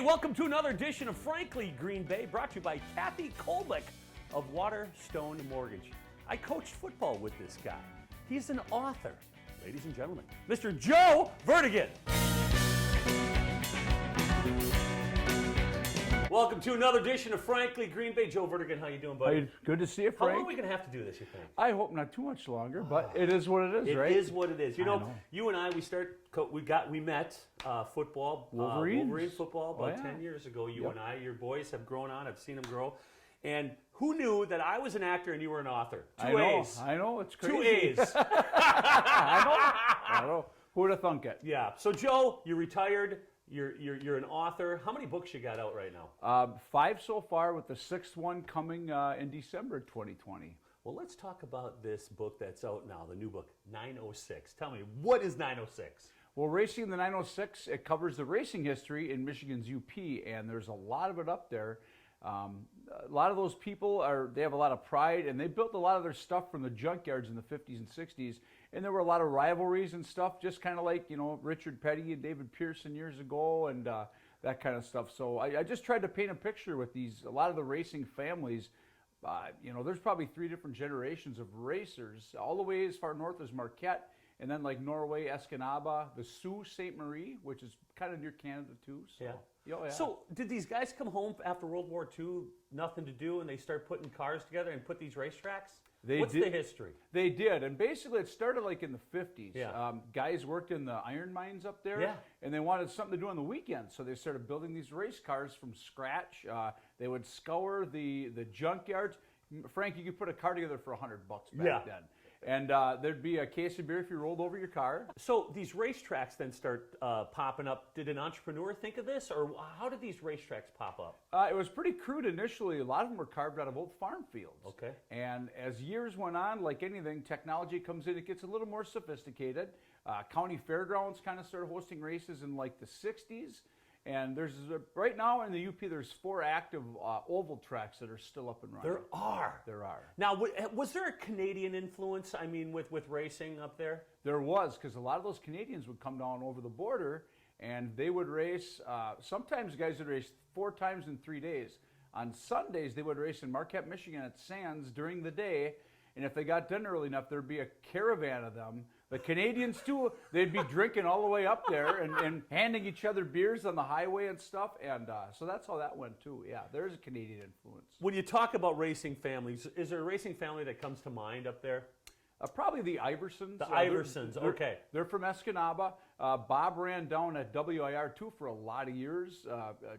welcome to another edition of Frankly Green Bay, brought to you by Kathy Kolbeck of Waterstone Mortgage. I coached football with this guy. He's an author. Ladies and gentlemen, Mr. Joe Verdegan. Welcome to another edition of Frankly Green Bay. Joe Verdegan, how you doing, buddy? Hey, good to see you, How Frank. long are we going to have to do this, you think? I hope not too much longer, but it is what it is, right? It is what it is. You know, know. you and I, we met football, Wolverine football about 10 years ago. You and I, your boys have grown on. I've seen them grow. And who knew that I was an actor and you were an author? Two A's. I know, it's crazy. 2 A's. I know. Who would have thunk it? Yeah. So, Joe, you're retired. You're an author. How many books you got out right now? 5 so far, with the 6th one coming in December 2020. Well, let's talk about this book that's out now, the new book, 906. Tell me, what is 906? Well, Racing the 906, it covers the racing history in Michigan's UP, and there's a lot of it up there. A lot of those people they have a lot of pride, and they built a lot of their stuff from the junkyards in the 50s and 60s, and there were a lot of rivalries and stuff, just kind of like, you know, Richard Petty and David Pearson years ago, and that kind of stuff. So I just tried to paint a picture with a lot of the racing families. You know, there's probably 3 different generations of racers, all the way as far north as Marquette, and then like Norway, Escanaba, the Sault Ste. Marie, which is kind of near Canada too. So. Yeah. Yeah. So did these guys come home after World War II, nothing to do, and they start putting cars together and put these racetracks? What's the history? They did, and basically it started like in the 50s. Yeah. Guys worked in the iron mines up there, Yeah. and they wanted something to do on the weekends, so they started building these race cars from scratch. They would scour the junkyards. Frank, you could put a car together for $100 back then. And there'd be a case of beer if you rolled over your car. So these racetracks then start popping up. Did an entrepreneur think of this, or how did these racetracks pop up? It was pretty crude initially. A lot of them were carved out of old farm fields. Okay. And as years went on, like anything, technology comes in, it gets a little more sophisticated. County fairgrounds kind of started hosting races in like the 60s. And there's right now in the UP, there's 4 active oval tracks that are still up and running. There are. There are. Now, was there a Canadian influence, I mean, with racing up there? There was, because a lot of those Canadians would come down over the border, and they would race. Sometimes guys would race 4 times in 3 days. On Sundays, they would race in Marquette, Michigan at Sands during the day. And if they got done early enough, there'd be a caravan of them. The Canadians, too, they'd be drinking all the way up there and handing each other beers on the highway and stuff. And so that's how that went, too. Yeah, there's a Canadian influence. When you talk about racing families, is there a racing family that comes to mind up there? Probably the Iversons. The Iversons, okay. They're from Escanaba. Bob ran down at WIR too for a lot of years,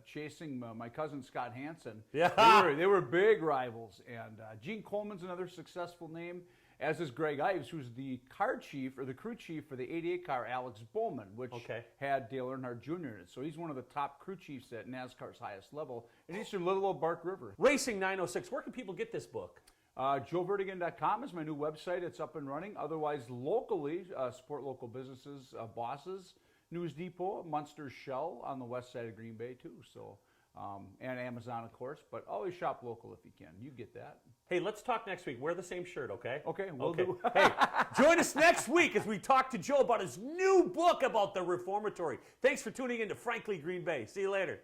chasing my cousin Scott Hansen. Yeah. They were big rivals. And Gene Coleman's another successful name, as is Greg Ives, who's the car chief or the crew chief for the 88 car Alex Bowman, which had Dale Earnhardt Jr. in it. So he's one of the top crew chiefs at NASCAR's highest level. And he's from Little Old Bark River. Racing 906, where can people get this book? JoeVerdegan.com is my new website. It's up and running. Otherwise, locally, support local businesses, Bosses, News Depot, Munster's Shell on the west side of Green Bay, too. So, and Amazon, of course. But always shop local if you can. You get that. Hey, let's talk next week. Wear the same shirt, okay? Okay, we'll do. Hey, join us next week as we talk to Joe about his new book about the reformatory. Thanks for tuning in to Frankly Green Bay. See you later.